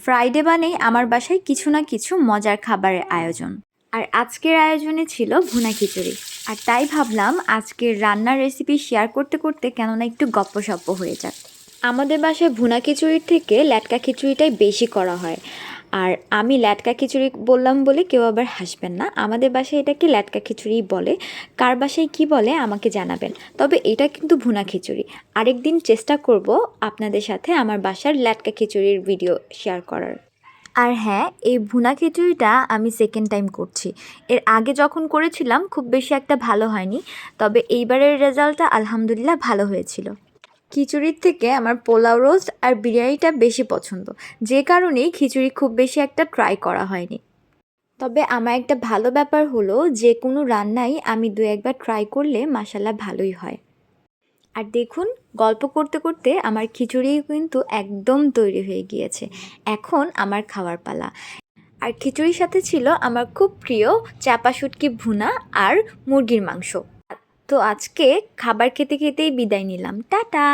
Friday মানেই আমার বাসায় কিছু না কিছু মজার খাবারের আয়োজন। আর আজকের আয়োজনে ছিল ভুনা খিচুড়ি। আর তাই ভাবলাম আজকের রান্নার রেসিপি শেয়ার করতে করতে কেননা একটু গপ্পসপ্প হয়ে যাক। আমাদের বাসায় ভুনা খিচুড়ির থেকে ল্যাটকা খিচুড়িটাই বেশি করা হয়। আর আমি ল্যাটকা খিচুড়ি বললাম বলে কেউ আবার হাসবেন না, আমাদের বাসায় এটাকে ল্যাটকা খিচুড়িই বলে। কার বাসায় কী বলে আমাকে জানাবেন। তবে এটা কিন্তু ভুনা খিচুড়ি। আরেকদিন চেষ্টা করব আপনাদের সাথে আমার বাসার ল্যাটকা খিচুড়ির ভিডিও শেয়ার করার। আর হ্যাঁ, এই ভুনা খিচুড়িটা আমি সেকেন্ড টাইম করছি। এর আগে যখন করেছিলাম খুব বেশি একটা ভালো হয়নি, তবে এইবারের রেজাল্টটা আলহামদুলিল্লাহ ভালো হয়েছিল। খিচুড়ির থেকে আমার পোলাও রোস্ট আর বিরিয়ানিটা বেশি পছন্দ, যে কারণেই খিচুড়ি খুব বেশি একটা ট্রাই করা হয়নি। তবে আমার একটা ভালো ব্যাপার হলো যে কোনো রান্নাই আমি দু একবার ট্রাই করলে মাশাল্লাহ ভালোই হয়। আর দেখুন, গল্প করতে করতে আমার খিচুড়ি কিন্তু একদম তৈরি হয়ে গিয়েছে। এখন আমার খাওয়ার পালা। আর খিচুড়ির সাথে ছিল আমার খুব প্রিয় চাপা শুটকি ভুনা আর মুরগির মাংস। তো আজকে খাবার খেতে খেতেই বিদায় নিলাম, টাটা।